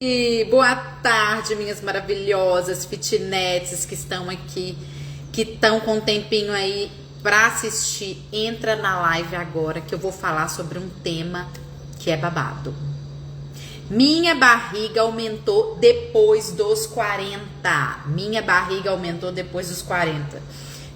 E boa tarde, minhas maravilhosas fitnetes que estão aqui, que estão com um tempinho aí para assistir. Entra na live agora que eu vou falar sobre um tema que é babado. Minha barriga aumentou depois dos 40. Minha barriga aumentou depois dos 40.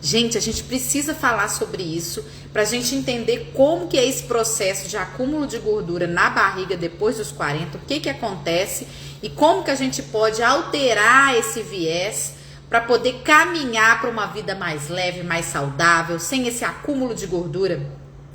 Gente, a gente precisa falar sobre isso para a gente entender como que é esse processo de acúmulo de gordura na barriga depois dos 40, o que acontece e como que a gente pode alterar esse viés para poder caminhar para uma vida mais leve, mais saudável, sem esse acúmulo de gordura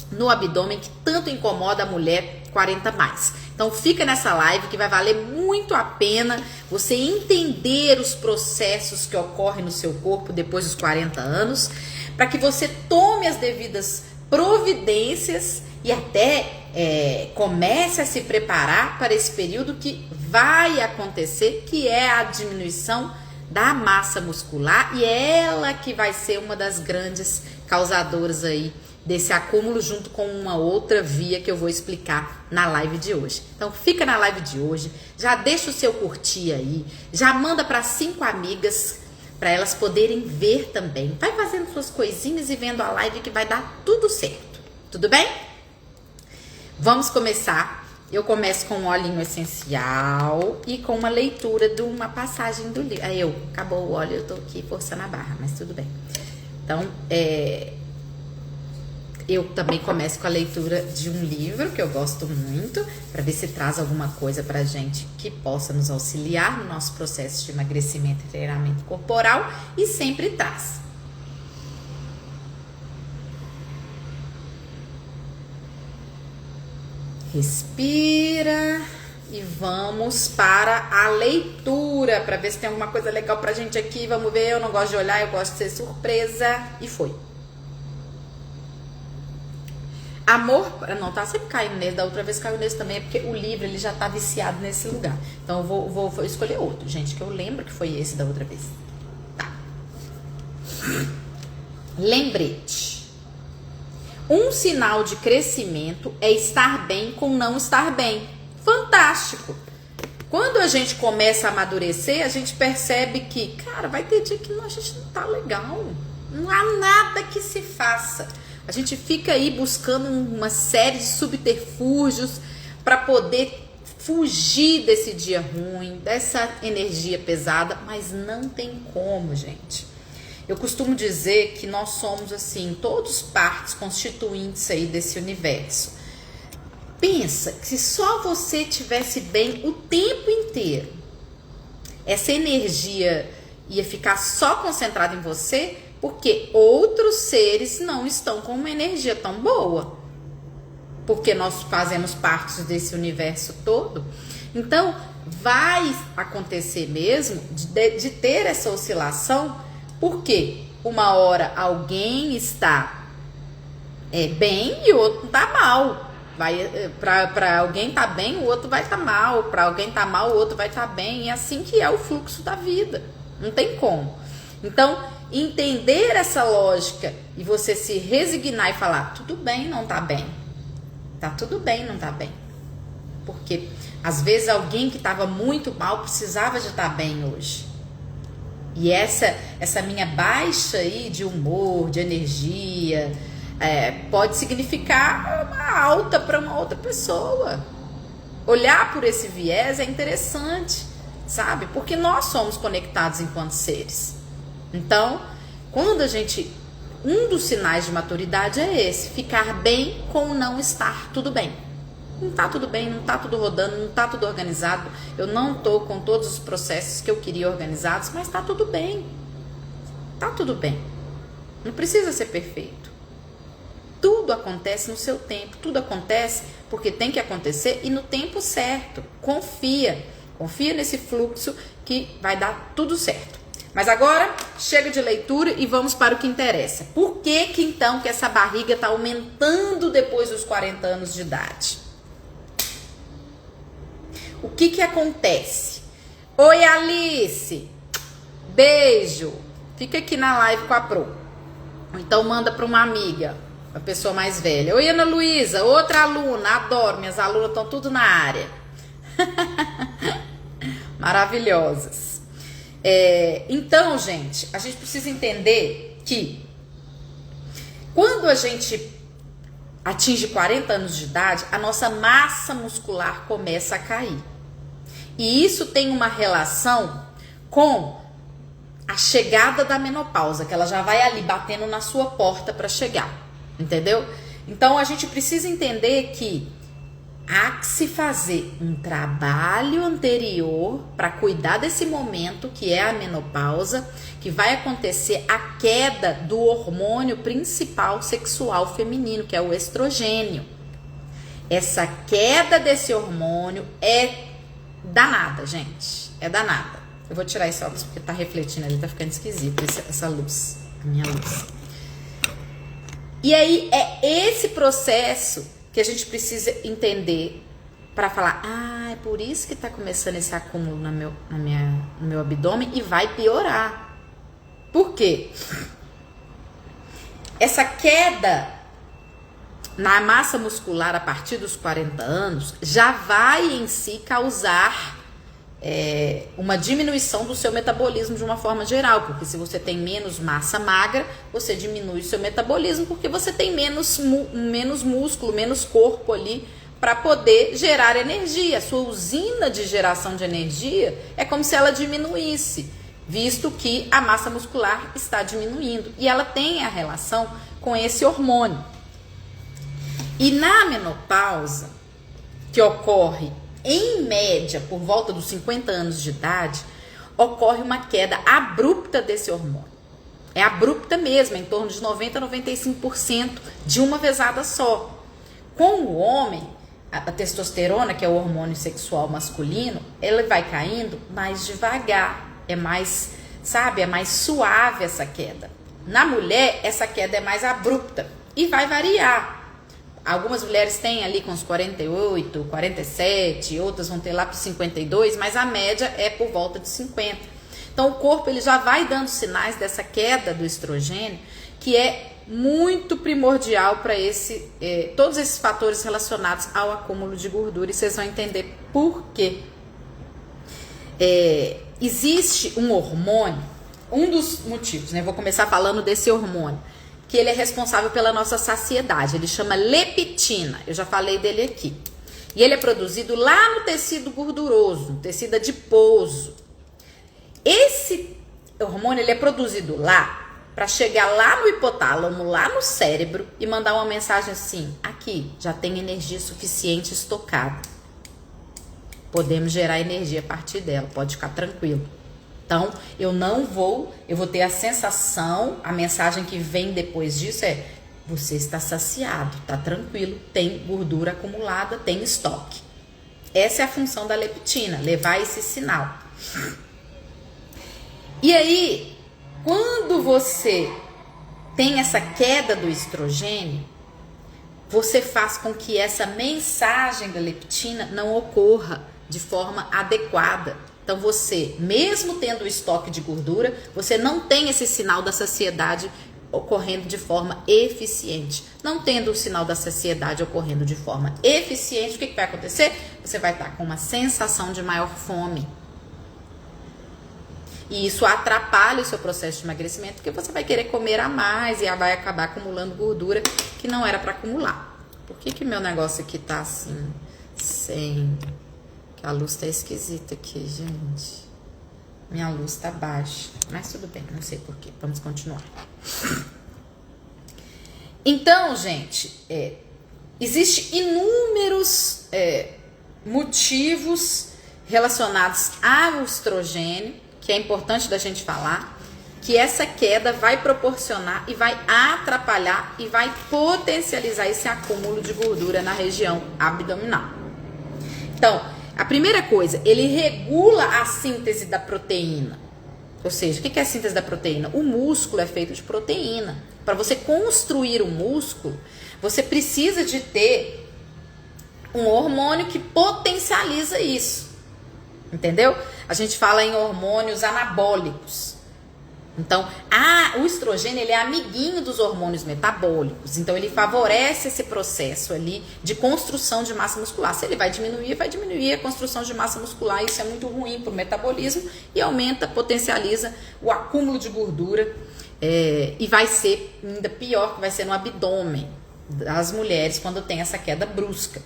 no abdômen que tanto incomoda a mulher 40 mais. Então fica nessa live que vai valer muito a pena você entender os processos que ocorrem no seu corpo depois dos 40 anos, para que você tome as devidas providências e até comece a se preparar para esse período que vai acontecer, que é a diminuição da massa muscular, e é ela que vai ser uma das grandes causadoras aí desse acúmulo, junto com uma outra via que eu vou explicar na live de hoje. Então fica na live de hoje, já deixa o seu curtir aí, já manda para 5 amigas para elas poderem ver também. Vai fazendo suas coisinhas e vendo a live que vai dar tudo certo. Tudo bem? Vamos começar. Eu começo com um olhinho essencial e com uma leitura de uma passagem do livro. Aí acabou o óleo, eu tô aqui forçando a barra, mas tudo bem. Então, eu também começo com a leitura de um livro que eu gosto muito, para ver se traz alguma coisa pra gente que possa nos auxiliar no nosso processo de emagrecimento e treinamento corporal, e sempre traz. Respira e vamos para a leitura, para ver se tem alguma coisa legal pra gente aqui. Vamos ver, eu não gosto de olhar, eu gosto de ser surpresa. E foi. Amor, não, tá sempre caindo nele, da outra vez caiu nesse também, é porque o livro ele já tá viciado nesse lugar. Então eu vou escolher outro, gente, que eu lembro que foi esse da outra vez. Tá. Lembrete. Um sinal de crescimento é estar bem com não estar bem. Fantástico! Quando a gente começa a amadurecer, a gente percebe que, cara, vai ter dia que a gente não tá legal. Não há nada que se faça. A gente fica aí buscando uma série de subterfúgios para poder fugir desse dia ruim, dessa energia pesada, mas não tem como, gente. Eu costumo dizer que nós somos, assim, todos partes constituintes aí desse universo. Pensa que se só você estivesse bem o tempo inteiro, essa energia ia ficar só concentrada em você, porque outros seres não estão com uma energia tão boa. Porque nós fazemos parte desse universo todo. Então, vai acontecer mesmo de ter essa oscilação, porque uma hora alguém está bem e o outro está mal. Para alguém tá bem, o outro vai estar mal. Para alguém tá mal, o outro vai estar bem. E é assim que é o fluxo da vida. Não tem como. Então, entender essa lógica e você se resignar e falar, tudo bem não tá bem. Tá tudo bem não tá bem. Porque às vezes alguém que estava muito mal precisava de estar bem hoje. E essa minha baixa aí de humor, de energia, pode significar uma alta para uma outra pessoa. Olhar por esse viés é interessante, sabe? Porque nós somos conectados enquanto seres. Então, quando um dos sinais de maturidade é esse, ficar bem com não estar tudo bem. Não tá tudo bem, não tá tudo rodando, não tá tudo organizado. Eu não tô com todos os processos que eu queria organizados, mas tá tudo bem. Tá tudo bem. Não precisa ser perfeito. Tudo acontece no seu tempo, tudo acontece porque tem que acontecer e no tempo certo. Confia nesse fluxo que vai dar tudo certo. Mas agora, chega de leitura e vamos para o que interessa. Por que então que essa barriga está aumentando depois dos 40 anos de idade? O que acontece? Oi, Alice! Beijo! Fica aqui na live com a Pro. Ou então manda para uma amiga, uma pessoa mais velha. Oi, Ana Luísa, outra aluna, adoro, minhas alunas estão tudo na área. maravilhosas. Então, gente, a gente precisa entender que quando a gente atinge 40 anos de idade, a nossa massa muscular começa a cair. E isso tem uma relação com a chegada da menopausa, que ela já vai ali batendo na sua porta para chegar, entendeu? Então a gente precisa entender que há que se fazer um trabalho anterior para cuidar desse momento que é a menopausa, que vai acontecer a queda do hormônio principal sexual feminino, que é o estrogênio. Essa queda desse hormônio é danada, gente, é danada. Eu vou tirar esse óculos porque tá refletindo ali, tá ficando esquisito essa luz, a minha luz. E aí é esse processo que a gente precisa entender para falar, é por isso que tá começando esse acúmulo no meu abdômen e vai piorar. Por quê? Essa queda na massa muscular a partir dos 40 anos já vai em si causar uma diminuição do seu metabolismo de uma forma geral, porque se você tem menos massa magra, você diminui o seu metabolismo porque você tem menos músculo, menos corpo ali para poder gerar energia. A sua usina de geração de energia é como se ela diminuísse, visto que a massa muscular está diminuindo e ela tem a relação com esse hormônio. E na menopausa, que ocorre em média por volta dos 50 anos de idade, ocorre uma queda abrupta desse hormônio. É abrupta mesmo, em torno de 90% a 95% de uma vezada só. Com o homem, a testosterona, que é o hormônio sexual masculino, ela vai caindo mais devagar, é mais suave essa queda. Na mulher, essa queda é mais abrupta e vai variar. Algumas mulheres têm ali com os 48, 47, outras vão ter lá para os 52, mas a média é por volta de 50. Então o corpo ele já vai dando sinais dessa queda do estrogênio, que é muito primordial para todos esses fatores relacionados ao acúmulo de gordura, e vocês vão entender por quê. Existe um hormônio, um dos motivos, né? Vou começar falando desse hormônio, que ele é responsável pela nossa saciedade. Ele chama leptina, eu já falei dele aqui. E ele é produzido lá no tecido gorduroso, no tecido adiposo. Esse hormônio ele é produzido lá para chegar lá no hipotálamo, lá no cérebro e mandar uma mensagem assim: aqui já tem energia suficiente estocada. Podemos gerar energia a partir dela, pode ficar tranquilo. Então, eu vou ter a sensação, a mensagem que vem depois disso é: você está saciado, tá tranquilo, tem gordura acumulada, tem estoque. Essa é a função da leptina, levar esse sinal. E aí, quando você tem essa queda do estrogênio, você faz com que essa mensagem da leptina não ocorra de forma adequada. Então você, mesmo tendo o estoque de gordura, você não tem esse sinal da saciedade ocorrendo de forma eficiente. Não tendo o sinal da saciedade ocorrendo de forma eficiente, o que vai acontecer? Você vai estar com uma sensação de maior fome. E isso atrapalha o seu processo de emagrecimento, porque você vai querer comer a mais e vai acabar acumulando gordura que não era para acumular. Por que meu negócio aqui tá assim, sem... Que a luz tá esquisita aqui, gente. Minha luz tá baixa. Mas tudo bem, não sei porquê. Vamos continuar. Então, gente, existem inúmeros motivos relacionados ao estrogênio, que é importante da gente falar, que essa queda vai proporcionar e vai atrapalhar e vai potencializar esse acúmulo de gordura na região abdominal. Então, a primeira coisa, ele regula a síntese da proteína. Ou seja, o que é a síntese da proteína? O músculo é feito de proteína. Para você construir o músculo, você precisa de ter um hormônio que potencializa isso. Entendeu? A gente fala em hormônios anabólicos. Então, o estrogênio ele é amiguinho dos hormônios metabólicos. Então, ele favorece esse processo ali de construção de massa muscular. Se ele vai diminuir a construção de massa muscular. Isso é muito ruim para o metabolismo e aumenta, potencializa o acúmulo de gordura. E vai ser ainda pior, que vai ser no abdômen das mulheres quando tem essa queda brusca.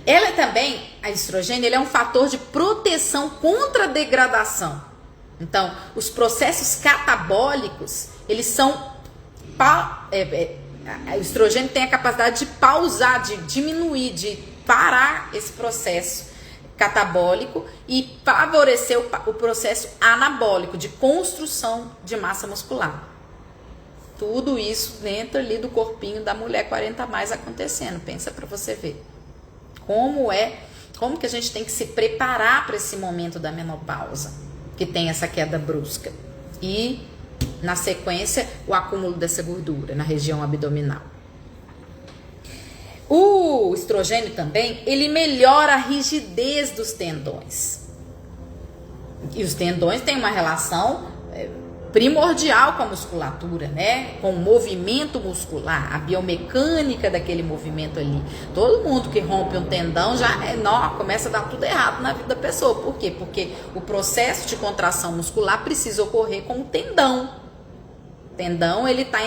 Ela também, a estrogênio, ele é um fator de proteção contra a degradação. Então, os processos catabólicos, eles são... o estrogênio tem a capacidade de pausar, de diminuir, de parar esse processo catabólico e favorecer o processo anabólico, de construção de massa muscular. Tudo isso dentro ali do corpinho da mulher 40 a mais acontecendo. Pensa para você ver. Como que a gente tem que se preparar para esse momento da menopausa, que tem essa queda brusca. E, na sequência, o acúmulo dessa gordura na região abdominal. O estrogênio também, ele melhora a rigidez dos tendões. E os tendões têm uma relação primordial com a musculatura, né? Com o movimento muscular, a biomecânica daquele movimento ali. Todo mundo que rompe um tendão já começa a dar tudo errado na vida da pessoa. Por quê? Porque o processo de contração muscular precisa ocorrer com o tendão. O tendão, ele está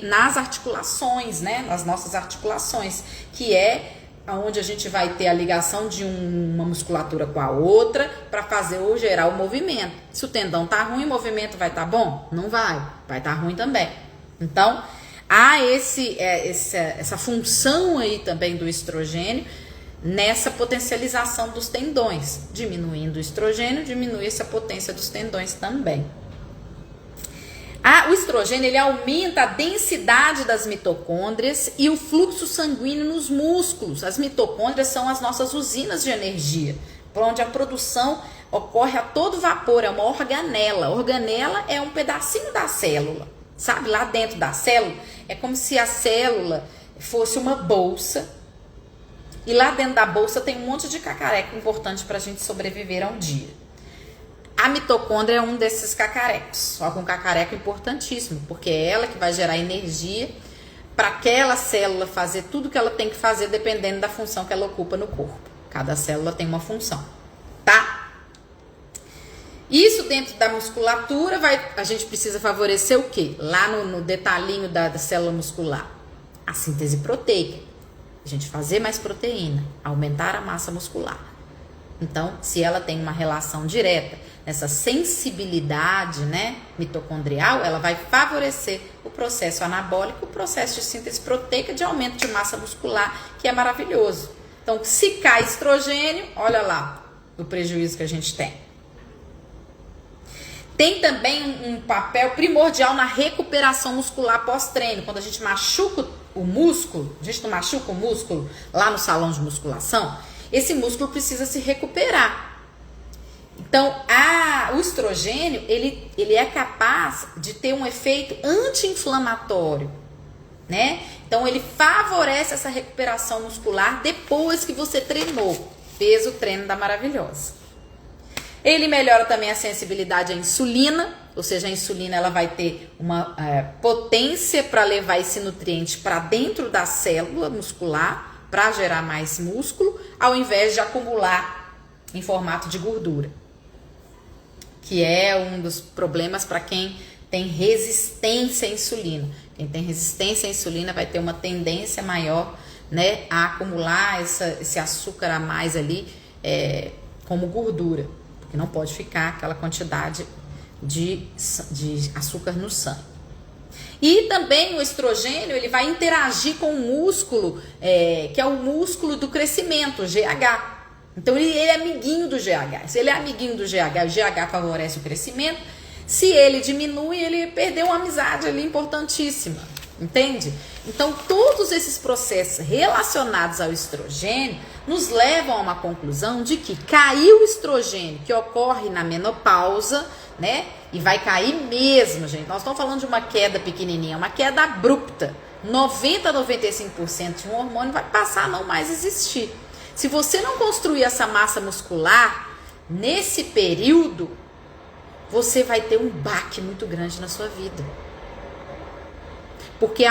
nas articulações, né? Nas nossas articulações, que é onde a gente vai ter a ligação de uma musculatura com a outra para fazer ou gerar o movimento. Se o tendão tá ruim, o movimento vai estar bom? Não vai estar ruim também. Então, há essa função aí também do estrogênio nessa potencialização dos tendões. Diminuindo o estrogênio, diminui essa potência dos tendões também. O estrogênio, ele aumenta a densidade das mitocôndrias e o fluxo sanguíneo nos músculos. As mitocôndrias são as nossas usinas de energia, por onde a produção ocorre a todo vapor, é uma organela. A organela é um pedacinho da célula, sabe? Lá dentro da célula, é como se a célula fosse uma bolsa, e lá dentro da bolsa tem um monte de cacareco importante para a gente sobreviver a um dia. A mitocôndria é um desses cacarecos, só que um cacareco importantíssimo, porque é ela que vai gerar energia para aquela célula fazer tudo que ela tem que fazer, dependendo da função que ela ocupa no corpo. Cada célula tem uma função, tá? Isso dentro da musculatura, a gente precisa favorecer o quê? Lá no detalhinho da célula muscular, a síntese proteica. A gente fazer mais proteína, aumentar a massa muscular. Então, se ela tem uma relação direta nessa sensibilidade, né, mitocondrial, ela vai favorecer o processo anabólico, o processo de síntese proteica de aumento de massa muscular, que é maravilhoso. Então, se cai estrogênio, olha lá o prejuízo que a gente tem. Tem também um papel primordial na recuperação muscular pós-treino. Quando a gente machuca o músculo, a gente não machuca o músculo lá no salão de musculação, esse músculo precisa se recuperar. Então, o estrogênio, ele é capaz de ter um efeito anti-inflamatório, né? Então, ele favorece essa recuperação muscular depois que você treinou. Fez o treino da maravilhosa. Ele melhora também a sensibilidade à insulina, ou seja, a insulina ela vai ter uma potência para levar esse nutriente para dentro da célula muscular, para gerar mais músculo, ao invés de acumular em formato de gordura, que é um dos problemas para quem tem resistência à insulina. Quem tem resistência à insulina vai ter uma tendência maior, né, a acumular esse açúcar a mais ali como gordura, porque não pode ficar aquela quantidade de açúcar no sangue. E também o estrogênio, ele vai interagir com o músculo, que é o músculo do crescimento, o GH. Então, ele é amiguinho do GH. Se ele é amiguinho do GH, o GH favorece o crescimento. Se ele diminui, ele perdeu uma amizade ali importantíssima, entende? Então, todos esses processos relacionados ao estrogênio nos levam a uma conclusão de que caiu o estrogênio, que ocorre na menopausa, né? E vai cair mesmo, gente. Nós estamos falando de uma queda pequenininha, uma queda abrupta. 90 a 95% de um hormônio vai passar a não mais existir. Se você não construir essa massa muscular nesse período, você vai ter um baque muito grande na sua vida. Porque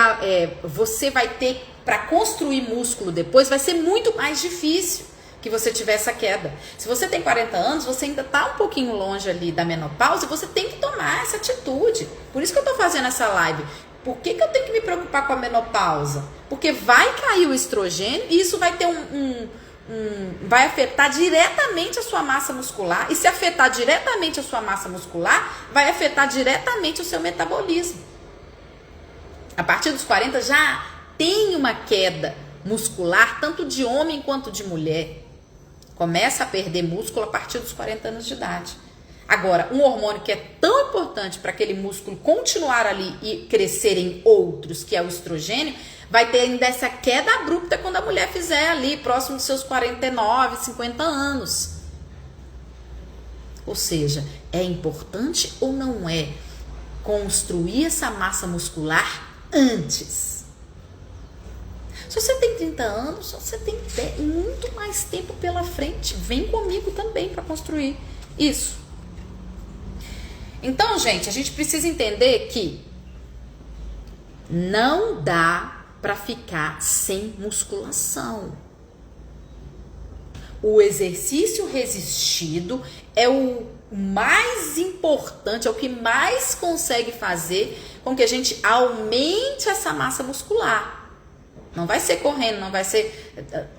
você vai ter, para construir músculo depois, vai ser muito mais difícil que você tiver essa queda. Se você tem 40 anos, você ainda está um pouquinho longe ali da menopausa, e você tem que tomar essa atitude. Por isso que eu estou fazendo essa live. Por que eu tenho que me preocupar com a menopausa? Porque vai cair o estrogênio e isso vai ter vai afetar diretamente a sua massa muscular. E se afetar diretamente a sua massa muscular, vai afetar diretamente o seu metabolismo. A partir dos 40 já tem uma queda muscular, tanto de homem quanto de mulher. Começa a perder músculo a partir dos 40 anos de idade. Agora, um hormônio que é tão importante para aquele músculo continuar ali e crescer em outros, que é o estrogênio, vai ter ainda essa queda abrupta quando a mulher fizer ali próximo dos seus 49, 50 anos. Ou seja, é importante ou não é construir essa massa muscular antes? Se você tem 30 anos, você tem muito mais tempo pela frente. Vem comigo também para construir isso. Então, gente, a gente precisa entender que não dá para ficar sem musculação. O exercício resistido é o mais importante, é o que mais consegue fazer com que a gente aumente essa massa muscular. Não vai ser correndo, não vai ser...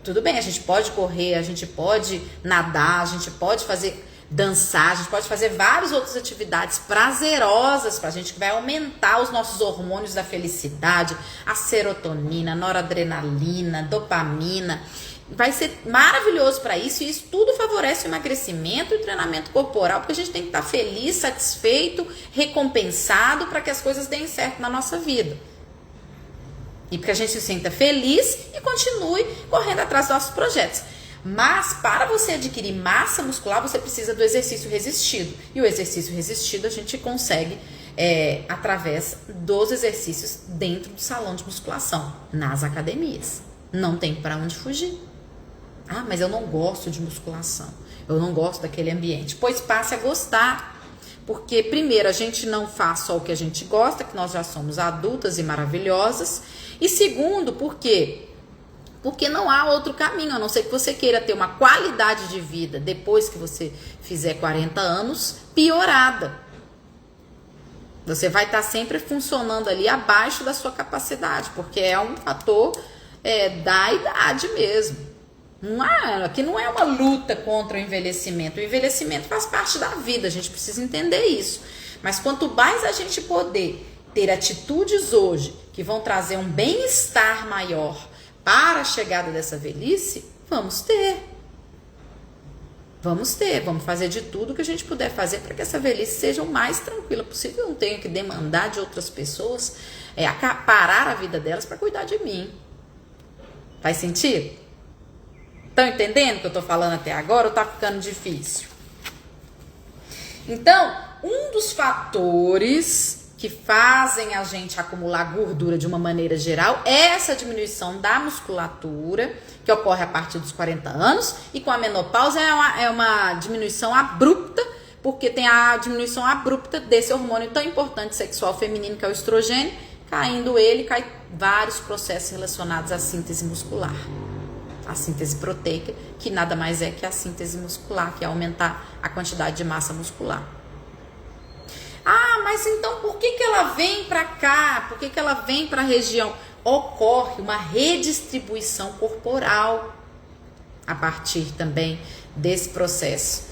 Tudo bem, a gente pode correr, a gente pode nadar, a gente pode fazer dançar, a gente pode fazer várias outras atividades prazerosas pra gente, que vai aumentar os nossos hormônios da felicidade, a serotonina, noradrenalina, dopamina. Vai ser maravilhoso para isso, e isso tudo favorece o emagrecimento e o treinamento corporal, porque a gente tem que estar feliz, satisfeito, recompensado para que as coisas deem certo na nossa vida. E porque a gente se sinta feliz e continue correndo atrás dos nossos projetos. Mas para você adquirir massa muscular, você precisa do exercício resistido. E o exercício resistido a gente consegue através dos exercícios dentro do salão de musculação, nas academias. Não tem para onde fugir. Ah, mas eu não gosto de musculação. Eu não gosto daquele ambiente. Pois passe a gostar. Porque primeiro, a gente não faz só o que a gente gosta, que nós já somos adultas e maravilhosas. E segundo, por quê? Porque não há outro caminho, a não ser que você queira ter uma qualidade de vida depois que você fizer 40 anos piorada. Você vai estar sempre funcionando ali abaixo da sua capacidade, porque é um fator da idade mesmo. Aqui não é uma luta contra o envelhecimento. O envelhecimento faz parte da vida, a gente precisa entender isso. Mas quanto mais a gente poder ter atitudes hoje que vão trazer um bem-estar maior para a chegada dessa velhice, vamos ter. Vamos fazer de tudo que a gente puder fazer para que essa velhice seja o mais tranquila possível. Eu não tenho que demandar de outras pessoas, acaparar a vida delas para cuidar de mim. Faz sentido? Estão entendendo o que eu estou falando até agora ou está ficando difícil? Então, um dos fatores que fazem a gente acumular gordura de uma maneira geral é essa diminuição da musculatura, que ocorre a partir dos 40 anos, e com a menopausa é uma diminuição abrupta, porque tem a diminuição abrupta desse hormônio tão importante sexual feminino, que é o estrogênio. Caindo ele, cai vários processos relacionados à síntese muscular. A síntese proteica, que nada mais é que a síntese muscular, que é aumentar a quantidade de massa muscular. Ah, mas então por que ela vem para cá? Por que ela vem para a região? Ocorre uma redistribuição corporal a partir também desse processo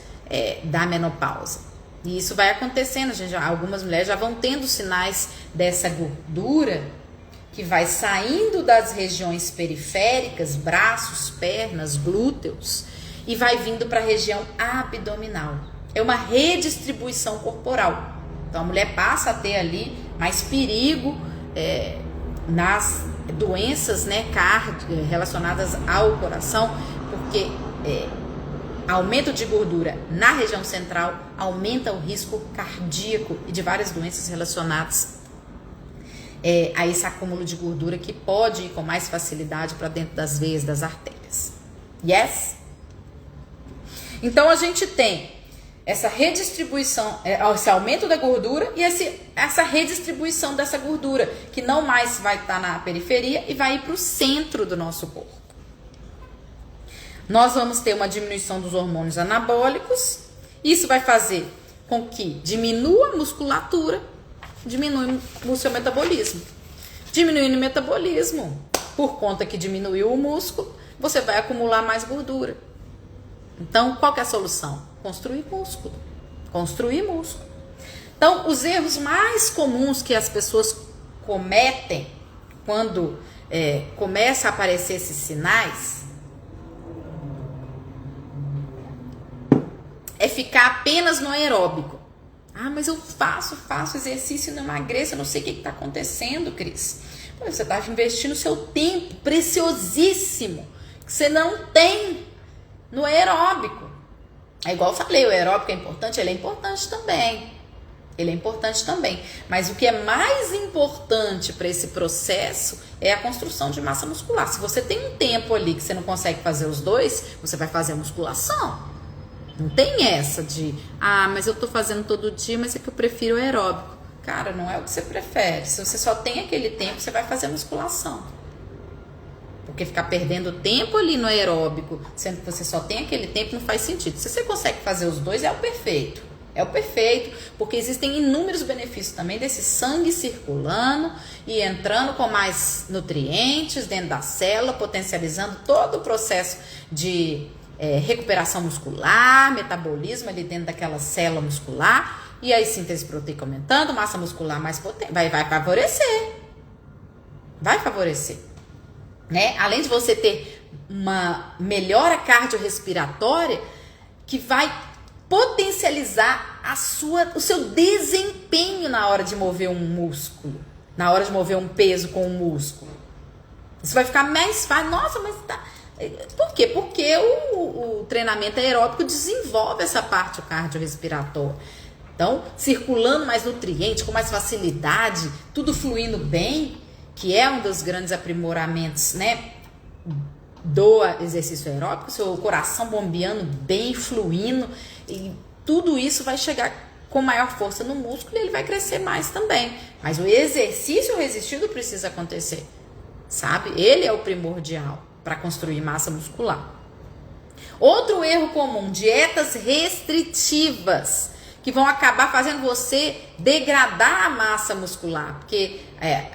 da menopausa. E isso vai acontecendo, algumas mulheres já vão tendo sinais dessa gordura que vai saindo das regiões periféricas, braços, pernas, glúteos, e vai vindo para a região abdominal. É uma redistribuição corporal. Então a mulher passa a ter ali mais perigo nas doenças relacionadas ao coração, porque aumento de gordura na região central aumenta o risco cardíaco e de várias doenças relacionadas a esse acúmulo de gordura, que pode ir com mais facilidade para dentro das veias, das artérias. Yes? Então a gente tem essa redistribuição, esse aumento da gordura e essa redistribuição dessa gordura, que não mais vai estar na periferia e vai ir para o centro do nosso corpo. Nós vamos ter uma diminuição dos hormônios anabólicos. Isso vai fazer com que diminua a musculatura, diminui o seu metabolismo. Diminuindo o metabolismo, por conta que diminuiu o músculo, você vai acumular mais gordura. Então, qual que é a solução? Construir músculo. Construir músculo. Então, os erros mais comuns que as pessoas cometem quando começa a aparecer esses sinais é ficar apenas no aeróbico. Ah, mas eu faço exercício e não emagreço, eu não sei o que está acontecendo, Cris. Você está investindo seu tempo preciosíssimo que você não tem no aeróbico. É igual eu falei, o aeróbico é importante, ele é importante também. Ele é importante também. Mas o que é mais importante para esse processo é a construção de massa muscular. Se você tem um tempo ali que você não consegue fazer os dois, você vai fazer a musculação. Não tem essa de, mas eu tô fazendo todo dia, mas é que eu prefiro o aeróbico. Cara, não é o que você prefere. Se você só tem aquele tempo, você vai fazer musculação. Porque ficar perdendo tempo ali no aeróbico, sendo que você só tem aquele tempo, não faz sentido. Se você consegue fazer os dois, é o perfeito. É o perfeito, porque existem inúmeros benefícios também desse sangue circulando e entrando com mais nutrientes dentro da célula, potencializando todo o processo de recuperação muscular, metabolismo ali dentro daquela célula muscular, e aí síntese proteica aumentando, massa muscular mais potente, vai favorecer. Vai favorecer. Né? Além de você ter uma melhora cardiorrespiratória que vai potencializar o seu desempenho na hora de mover um músculo, na hora de mover um peso com um músculo. Isso vai ficar mais fácil. Nossa, mas tá... Por quê? Porque o treinamento aeróbico desenvolve essa parte cardiorrespiratória. Então, circulando mais nutrientes, com mais facilidade, tudo fluindo bem, que é um dos grandes aprimoramentos, né, do exercício aeróbico, seu coração bombeando bem, fluindo, e tudo isso vai chegar com maior força no músculo e ele vai crescer mais também. Mas o exercício resistido precisa acontecer, sabe? Ele é o primordial para construir massa muscular. Outro erro comum, dietas restritivas, que vão acabar fazendo você degradar a massa muscular, porque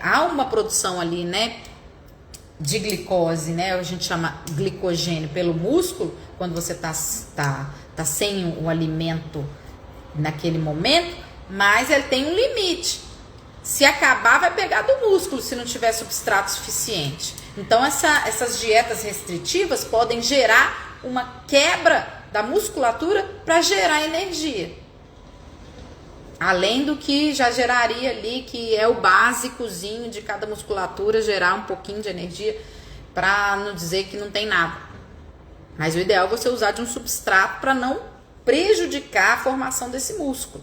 há uma produção ali, né, de glicose, né, a gente chama glicogênio pelo músculo, quando você tá sem o alimento naquele momento, mas ele tem um limite. Se acabar, vai pegar do músculo se não tiver substrato suficiente. Então, essas dietas restritivas podem gerar uma quebra da musculatura para gerar energia. Além do que já geraria ali, que é o básicozinho de cada musculatura, gerar um pouquinho de energia, para não dizer que não tem nada. Mas o ideal é você usar de um substrato para não prejudicar a formação desse músculo.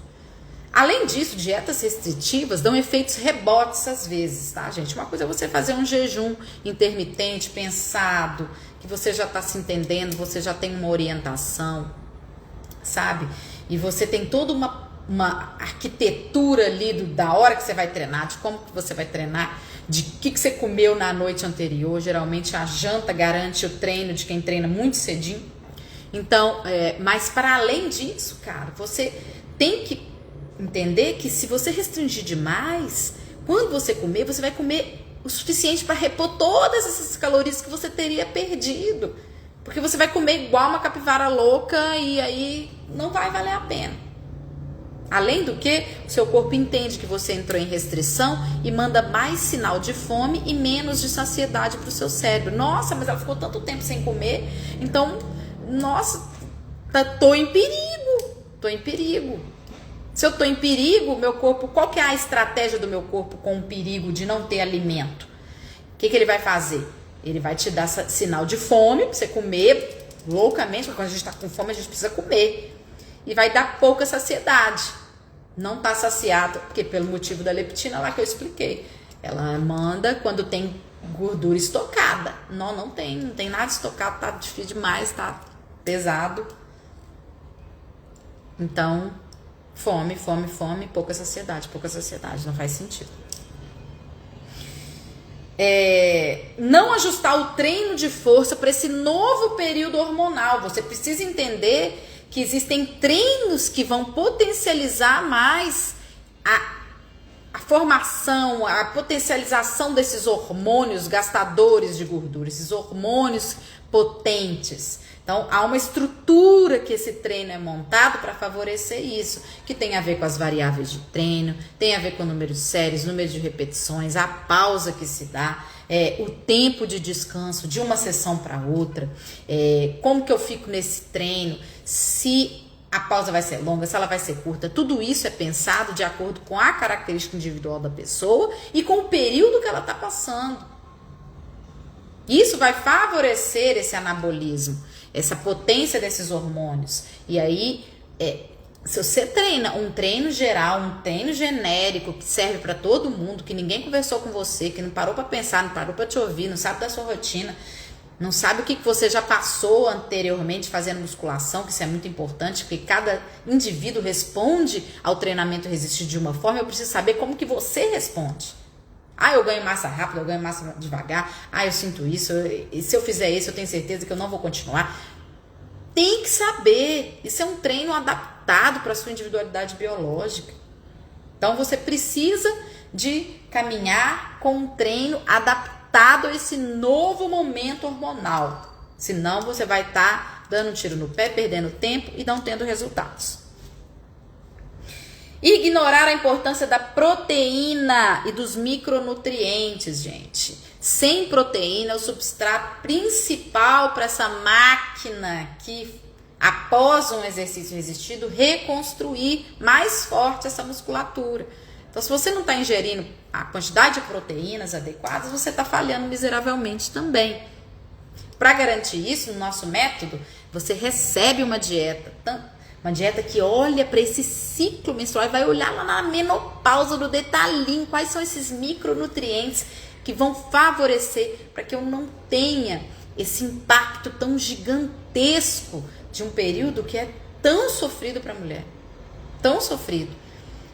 Além disso, dietas restritivas dão efeitos rebotes às vezes, tá, gente? Uma coisa é você fazer um jejum intermitente, pensado, que você já está se entendendo, você já tem uma orientação, sabe? E você tem toda uma arquitetura ali da hora que você vai treinar, de como que você vai treinar, de que você comeu na noite anterior. Geralmente a janta garante o treino de quem treina muito cedinho. Então, mas para além disso, cara, você tem que entender que se você restringir demais, quando você comer, você vai comer o suficiente para repor todas essas calorias que você teria perdido. Porque você vai comer igual uma capivara louca e aí não vai valer a pena. Além do que, o seu corpo entende que você entrou em restrição e manda mais sinal de fome e menos de saciedade para o seu cérebro. Nossa, mas ela ficou tanto tempo sem comer, então, nossa, tô em perigo. Se eu tô em perigo, meu corpo, qual que é a estratégia do meu corpo com o perigo de não ter alimento? O que ele vai fazer? Ele vai te dar sinal de fome para você comer loucamente, porque quando a gente está com fome a gente precisa comer. E vai dar pouca saciedade. Não tá saciado, porque pelo motivo da leptina lá que eu expliquei. Ela manda quando tem gordura estocada. Não tem nada estocado, tá difícil demais, tá pesado. Então, fome, fome, fome, pouca saciedade, não faz sentido. Não ajustar o treino de força para esse novo período hormonal. Você precisa entender que existem treinos que vão potencializar mais a formação, a potencialização desses hormônios gastadores de gordura, esses hormônios potentes. Então, há uma estrutura que esse treino é montado para favorecer isso, que tem a ver com as variáveis de treino, tem a ver com o número de séries, número de repetições, a pausa que se dá, o tempo de descanso de uma sessão para outra, como que eu fico nesse treino, se a pausa vai ser longa, se ela vai ser curta. Tudo isso é pensado de acordo com a característica individual da pessoa e com o período que ela está passando. Isso vai favorecer esse anabolismo, essa potência desses hormônios. E aí, se você treina um treino geral, um treino genérico que serve para todo mundo, que ninguém conversou com você, que não parou para pensar, não parou para te ouvir, não sabe da sua rotina, não sabe o que você já passou anteriormente fazendo musculação, que isso é muito importante, porque cada indivíduo responde ao treinamento resistir de uma forma. Eu preciso saber como que você responde. Eu ganho massa rápido, eu ganho massa devagar, eu sinto isso, e se eu fizer isso eu tenho certeza que eu não vou continuar. Tem que saber, isso é um treino adaptado para a sua individualidade biológica. Então você precisa de caminhar com um treino adaptado a esse novo momento hormonal. Senão você vai estar dando um tiro no pé, perdendo tempo e não tendo resultados. Ignorar a importância da proteína e dos micronutrientes, gente. Sem proteína é o substrato principal para essa máquina que, após um exercício resistido, reconstruir mais forte essa musculatura. Então, se você não está ingerindo a quantidade de proteínas adequadas, você está falhando miseravelmente também. Para garantir isso, no nosso método, você recebe uma dieta que olha para esse ciclo menstrual e vai olhar lá na menopausa do detalhinho, quais são esses micronutrientes que vão favorecer para que eu não tenha esse impacto tão gigantesco de um período que é tão sofrido para a mulher, tão sofrido.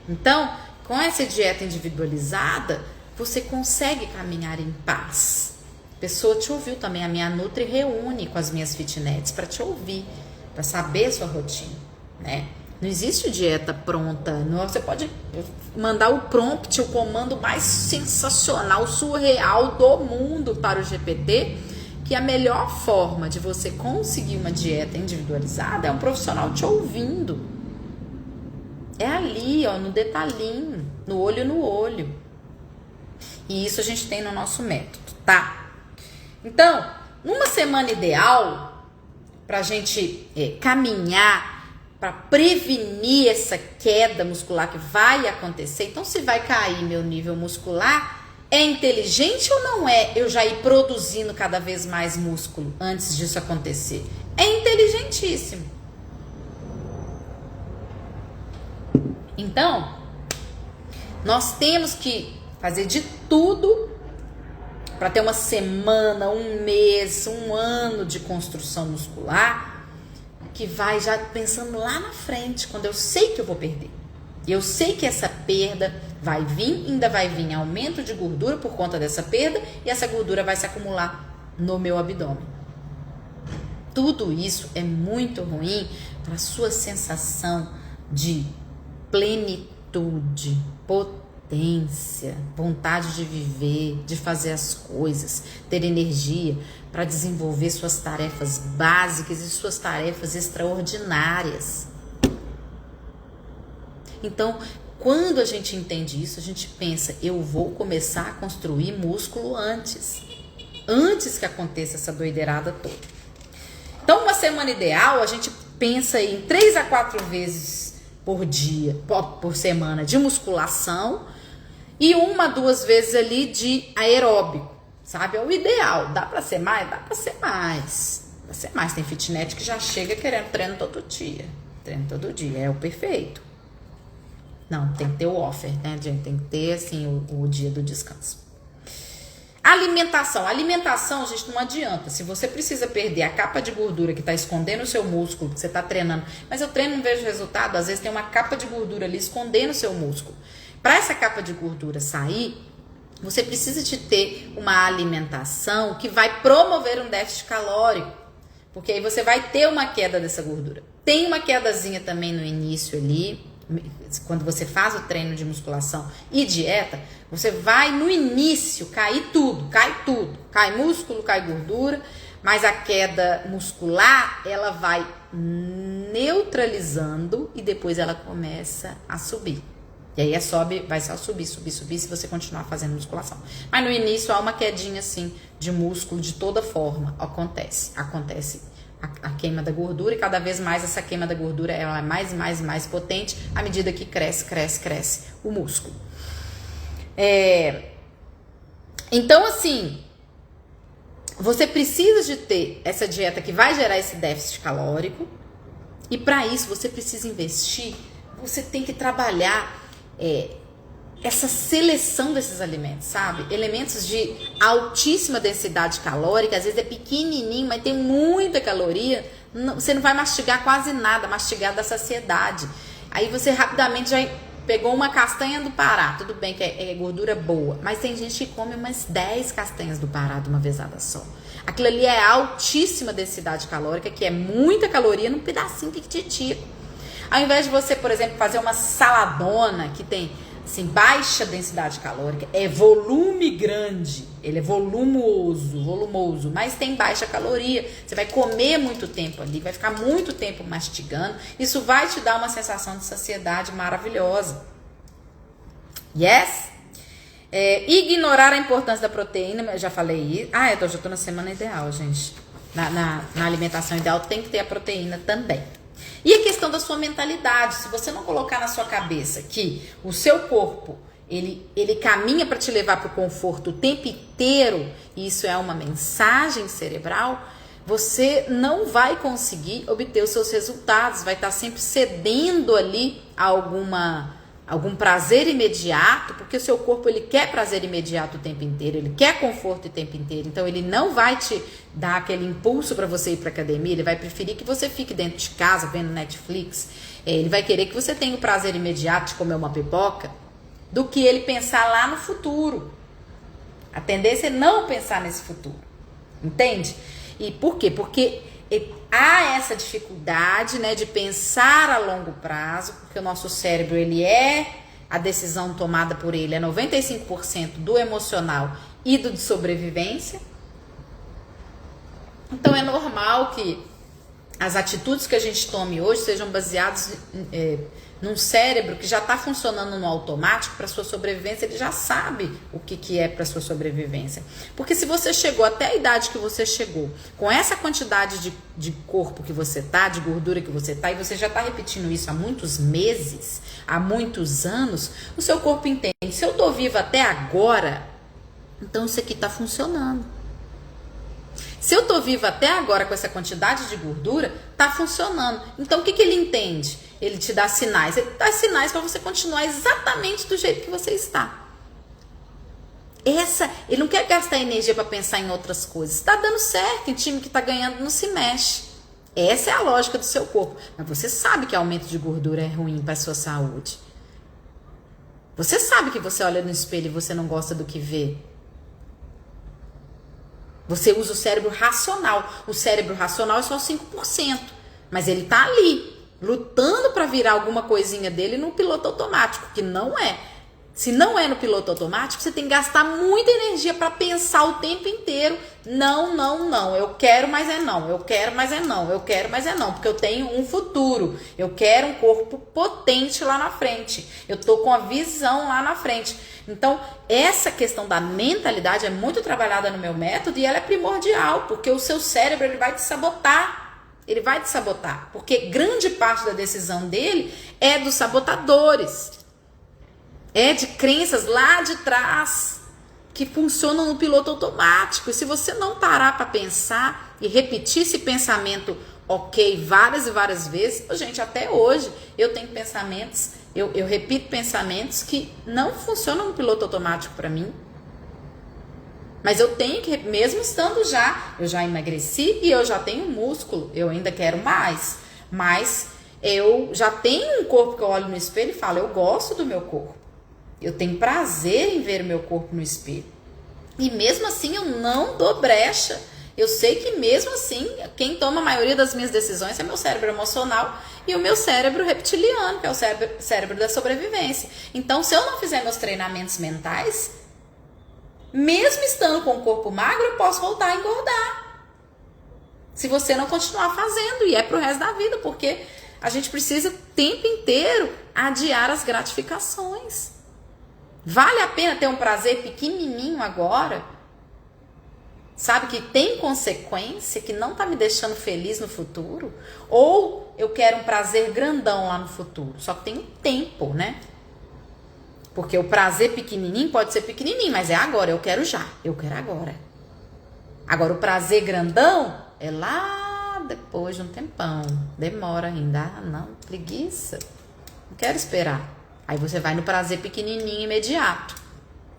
Então, com essa dieta individualizada, você consegue caminhar em paz. A pessoa te ouviu também, a minha Nutri reúne com as minhas fitnets para te ouvir, para saber a sua rotina, né? Não existe dieta pronta. Você pode mandar o prompt, o comando mais sensacional, surreal do mundo para o GPT, que a melhor forma de você conseguir uma dieta individualizada é um profissional te ouvindo. É ali, no detalhinho, no olho no olho. E isso a gente tem no nosso método, tá? Então, numa semana ideal, pra gente caminhar, para prevenir essa queda muscular que vai acontecer. Então, se vai cair meu nível muscular, é inteligente ou não é eu já ir produzindo cada vez mais músculo antes disso acontecer? É inteligentíssimo. Então, nós temos que fazer de tudo para ter uma semana, um mês, um ano de construção muscular que vai já pensando lá na frente, quando eu sei que eu vou perder. E eu sei que essa perda vai vir, ainda vai vir aumento de gordura por conta dessa perda, e essa gordura vai se acumular no meu abdômen. Tudo isso é muito ruim para a sua sensação de plenitude, potência, vontade de viver, de fazer as coisas, ter energia para desenvolver suas tarefas básicas e suas tarefas extraordinárias. Então, quando a gente entende isso, a gente pensa, eu vou começar a construir músculo antes que aconteça essa doideirada toda. Então, uma semana ideal, a gente pensa em 3 a 4 vezes por dia, por semana de musculação e 1 a 2 vezes ali de aeróbico, sabe? É o ideal. Dá pra ser mais? Dá pra ser mais. Dá pra ser mais. Tem fitness que já chega querendo treino todo dia. Treino todo dia, é o perfeito. Não, tem que ter o offer, né, gente? Tem que ter, assim, o dia do descanso. Alimentação, gente, não adianta. Se você precisa perder a capa de gordura que está escondendo o seu músculo, que você está treinando, mas eu treino e não vejo resultado, às vezes tem uma capa de gordura ali escondendo o seu músculo. Para essa capa de gordura sair, você precisa de ter uma alimentação que vai promover um déficit calórico, porque aí você vai ter uma queda dessa gordura. Tem uma quedazinha também no início ali, quando você faz o treino de musculação e dieta, você vai no início cair tudo, cai músculo, cai gordura, mas a queda muscular, ela vai neutralizando e depois ela começa a subir. E aí vai só subir se você continuar fazendo musculação. Mas no início há uma quedinha assim de músculo de toda forma, acontece a queima da gordura, e cada vez mais essa queima da gordura ela é mais potente à medida que cresce o músculo. Então, assim, você precisa de ter essa dieta que vai gerar esse déficit calórico, e para isso você precisa investir, você tem que trabalhar essa seleção desses alimentos, sabe? Elementos de altíssima densidade calórica, às vezes é pequenininho, mas tem muita caloria, você não vai mastigar quase nada, mastigar da saciedade. Aí você rapidamente já pegou uma castanha do Pará, tudo bem que é gordura boa, mas tem gente que come umas 10 castanhas do Pará de uma vezada só. Aquilo ali é altíssima densidade calórica, que é muita caloria num pedacinho piquititico. Ao invés de você, por exemplo, fazer uma saladona que tem assim, baixa densidade calórica, é volume grande, ele é volumoso, mas tem baixa caloria. Você vai comer muito tempo ali, vai ficar muito tempo mastigando, isso vai te dar uma sensação de saciedade maravilhosa. Yes? Ignorar a importância da proteína, eu já falei isso. Eu já tô na semana ideal, gente. Na alimentação ideal tem que ter a proteína também. E a questão da sua mentalidade, se você não colocar na sua cabeça que o seu corpo, ele caminha para te levar para o conforto o tempo inteiro, e isso é uma mensagem cerebral, você não vai conseguir obter os seus resultados, vai estar sempre cedendo ali a algum prazer imediato, porque o seu corpo ele quer prazer imediato o tempo inteiro, ele quer conforto o tempo inteiro, então ele não vai te dar aquele impulso para você ir para academia, ele vai preferir que você fique dentro de casa vendo Netflix, ele vai querer que você tenha o prazer imediato de comer uma pipoca, do que ele pensar lá no futuro. A tendência é não pensar nesse futuro, entende? E por quê? Porque há essa dificuldade, né, de pensar a longo prazo, porque o nosso cérebro, a decisão tomada por ele é 95% do emocional e do de sobrevivência. Então é normal que as atitudes que a gente tome hoje sejam baseadas num cérebro que já está funcionando no automático para sua sobrevivência, ele já sabe o que é para sua sobrevivência. Porque se você chegou até a idade que você chegou, com essa quantidade de corpo que você tá, de gordura que você tá, e você já está repetindo isso há muitos meses, há muitos anos, o seu corpo entende, se eu tô viva até agora, então isso aqui está funcionando. Se eu tô viva até agora com essa quantidade de gordura, tá funcionando. Então o que ele entende? Ele te dá sinais. Ele dá sinais para você continuar exatamente do jeito que você está. Ele não quer gastar energia para pensar em outras coisas. Está dando certo, em time que está ganhando não se mexe. Essa é a lógica do seu corpo. Mas você sabe que aumento de gordura é ruim para a sua saúde. Você sabe que você olha no espelho e você não gosta do que vê. Você usa o cérebro racional. O cérebro racional é só 5%. Mas ele tá ali, lutando para virar alguma coisinha dele no piloto automático, que não é. Se não é no piloto automático, você tem que gastar muita energia para pensar o tempo inteiro. Não, não, não. Eu quero, mas é não. Eu quero, mas é não. Eu quero, mas é não. Porque eu tenho um futuro. Eu quero um corpo potente lá na frente. Eu tô com a visão lá na frente. Então, essa questão da mentalidade é muito trabalhada no meu método e ela é primordial, porque o seu cérebro ele vai te sabotar. Ele vai te sabotar, porque grande parte da decisão dele é dos sabotadores. É de crenças lá de trás que funcionam no piloto automático. E se você não parar para pensar e repetir esse pensamento várias e várias vezes, gente, até hoje eu tenho pensamentos, eu repito pensamentos que não funcionam no piloto automático para mim. Mas eu tenho que, mesmo estando eu já emagreci e eu já tenho músculo, eu ainda quero mais. Mas eu já tenho um corpo que eu olho no espelho e falo, eu gosto do meu corpo. Eu tenho prazer em ver o meu corpo no espelho. E mesmo assim eu não dou brecha. Eu sei que mesmo assim, quem toma a maioria das minhas decisões é meu cérebro emocional e o meu cérebro reptiliano, que é o cérebro da sobrevivência. Então, se eu não fizer meus treinamentos mentais, mesmo estando com o corpo magro, eu posso voltar a engordar. Se você não continuar fazendo, e é pro resto da vida, porque a gente precisa o tempo inteiro adiar as gratificações. Vale a pena ter um prazer pequenininho agora, sabe, que tem consequência, que não tá me deixando feliz no futuro? Ou eu quero um prazer grandão lá no futuro? Só que tem um tempo, né? Porque o prazer pequenininho pode ser pequenininho, mas é agora, eu quero já, eu quero agora. Agora o prazer grandão é lá depois de um tempão, demora ainda. Ah, não, preguiça, não quero esperar. Aí você vai no prazer pequenininho imediato,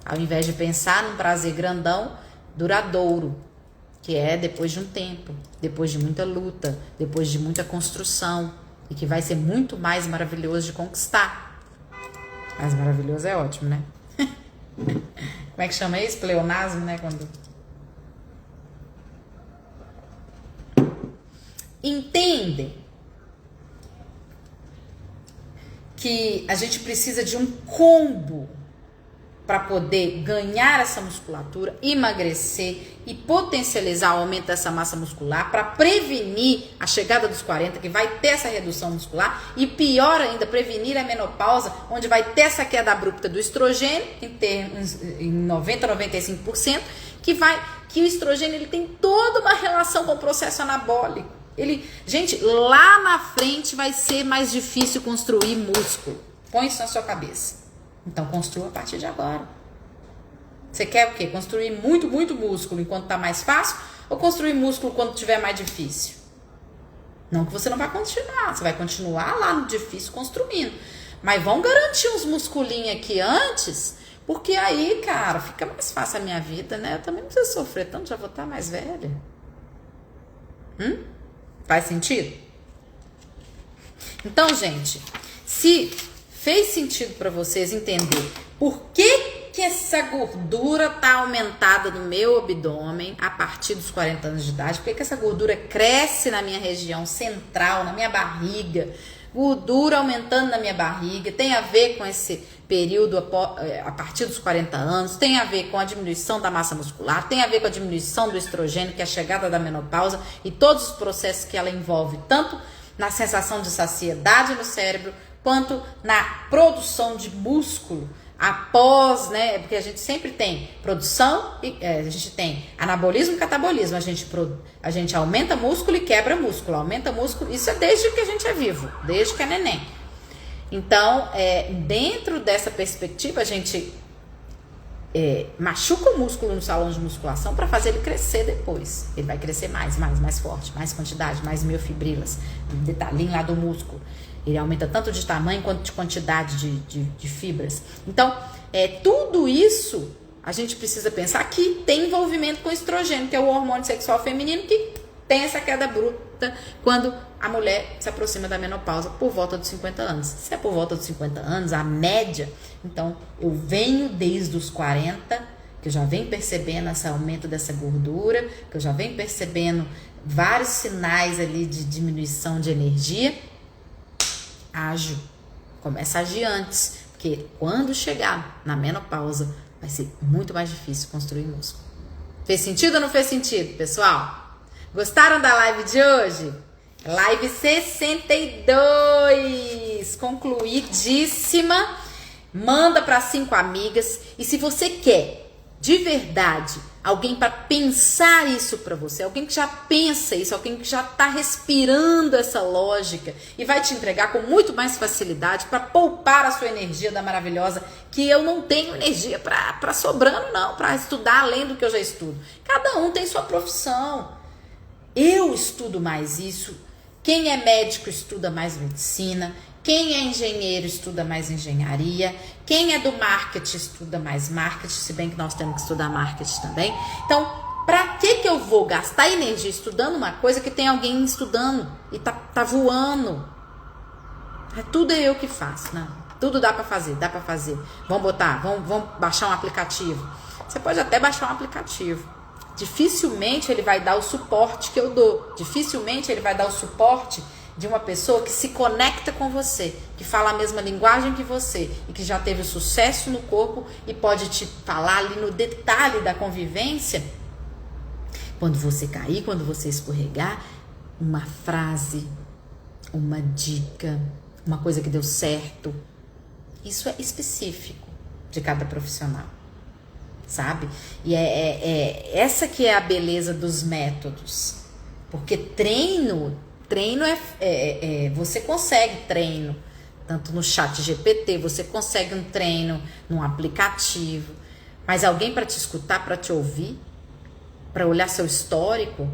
ao invés de pensar num prazer grandão duradouro, que é depois de um tempo, depois de muita luta, depois de muita construção, e que vai ser muito mais maravilhoso de conquistar. Mas maravilhoso é ótimo, né? Como é que chama isso? Pleonasmo, né? Quando... Entendem que a gente precisa de um combo para poder ganhar essa musculatura, emagrecer e potencializar o aumento dessa massa muscular, para prevenir a chegada dos 40, que vai ter essa redução muscular, e pior ainda, prevenir a menopausa, onde vai ter essa queda abrupta do estrogênio, em 90 a 95%, que o estrogênio ele tem toda uma relação com o processo anabólico. Gente, lá na frente vai ser mais difícil construir músculo. Põe isso na sua cabeça. Então, construa a partir de agora. Você quer o quê? Construir muito, muito músculo enquanto tá mais fácil? Ou construir músculo quando tiver mais difícil? Não que você não vai continuar. Você vai continuar lá no difícil construindo. Mas vamos garantir uns musculinhos aqui antes, porque aí, cara, fica mais fácil a minha vida, né? Eu também não preciso sofrer tanto, já vou estar mais velha. Faz sentido? Então, gente, se fez sentido para vocês entender por que essa gordura tá aumentada no meu abdômen a partir dos 40 anos de idade, por que essa gordura cresce na minha região central, na minha barriga, gordura aumentando na minha barriga, tem a ver com esse período a partir dos 40 anos, tem a ver com a diminuição da massa muscular, tem a ver com a diminuição do estrogênio, que é a chegada da menopausa e todos os processos que ela envolve, tanto na sensação de saciedade no cérebro, quanto na produção de músculo após, né? Porque a gente sempre tem produção, a gente tem anabolismo e catabolismo. A gente aumenta músculo e quebra músculo, aumenta músculo. Isso é desde que a gente é vivo, desde que é neném. Então, dentro dessa perspectiva, a gente machuca o músculo no salão de musculação para fazer ele crescer depois. Ele vai crescer mais forte, mais quantidade, mais miofibrilas, detalhinho lá do músculo. Ele aumenta tanto de tamanho quanto de quantidade de fibras. Então, tudo isso a gente precisa pensar que tem envolvimento com estrogênio, que é o hormônio sexual feminino, que tem essa queda bruta quando a mulher se aproxima da menopausa por volta dos 50 anos. Se é por volta dos 50 anos, a média, então eu venho desde os 40, que eu já venho percebendo esse aumento dessa gordura, que eu já venho percebendo vários sinais ali de diminuição de energia. Começa a agir antes, porque quando chegar na menopausa vai ser muito mais difícil construir músculo. Fez sentido ou não fez sentido, pessoal? Gostaram da live de hoje? Live 62, concluidíssima. Manda para 5 amigas, e se você quer de verdade alguém para pensar isso para você, alguém que já pensa isso, alguém que já está respirando essa lógica e vai te entregar com muito mais facilidade para poupar a sua energia da maravilhosa, que eu não tenho energia para sobrando não, para estudar além do que eu já estudo. Cada um tem sua profissão. Eu estudo mais isso. Quem é médico estuda mais medicina. Quem é engenheiro estuda mais engenharia. Quem é do marketing estuda mais marketing, se bem que nós temos que estudar marketing também. Então, pra que eu vou gastar energia estudando uma coisa que tem alguém estudando e tá voando? Tudo é eu que faço, né? Tudo dá pra fazer. Vamos baixar um aplicativo. Você pode até baixar um aplicativo. Dificilmente ele vai dar o suporte que eu dou. Dificilmente ele vai dar o suporte de uma pessoa que se conecta com você, que fala a mesma linguagem que você e que já teve sucesso no corpo e pode te falar ali no detalhe da convivência. Quando você cair, quando você escorregar, uma frase, uma dica, uma coisa que deu certo. Isso é específico de cada profissional, sabe? E essa que é a beleza dos métodos. Porque treino você consegue treino, tanto no chat GPT, você consegue um treino num aplicativo, mas alguém para te escutar, para te ouvir, para olhar seu histórico,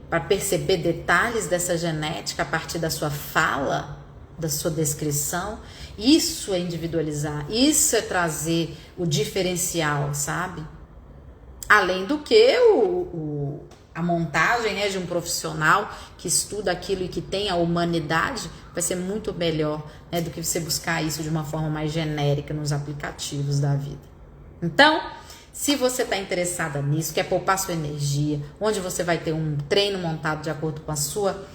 para perceber detalhes dessa genética a partir da sua fala, da sua descrição, isso é individualizar, isso é trazer o diferencial, sabe? Além do que a montagem, né, de um profissional que estuda aquilo e que tem a humanidade vai ser muito melhor, né, do que você buscar isso de uma forma mais genérica nos aplicativos da vida. Então, se você está interessada nisso, quer poupar sua energia, onde você vai ter um treino montado de acordo com a sua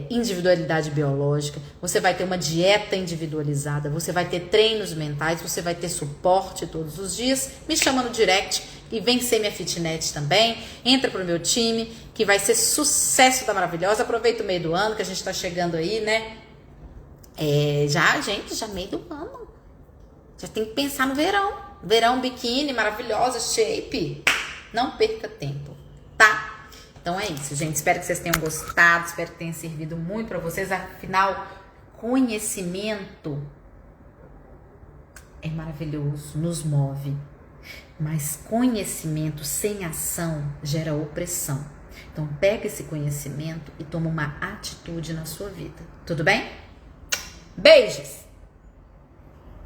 individualidade biológica, você vai ter uma dieta individualizada, você vai ter treinos mentais, você vai ter suporte todos os dias, me chama no direct e vem ser minha Fitnet também, entra pro meu time, que vai ser sucesso da maravilhosa. Aproveita o meio do ano, que a gente tá chegando aí, né? Já meio do ano, já tem que pensar no verão, biquíni, maravilhosa, shape, não perca tempo, tá? Então é isso, gente. Espero que vocês tenham gostado, espero que tenha servido muito para vocês. Afinal, conhecimento é maravilhoso, nos move. Mas conhecimento sem ação gera opressão. Então pega esse conhecimento e toma uma atitude na sua vida. Tudo bem? Beijos!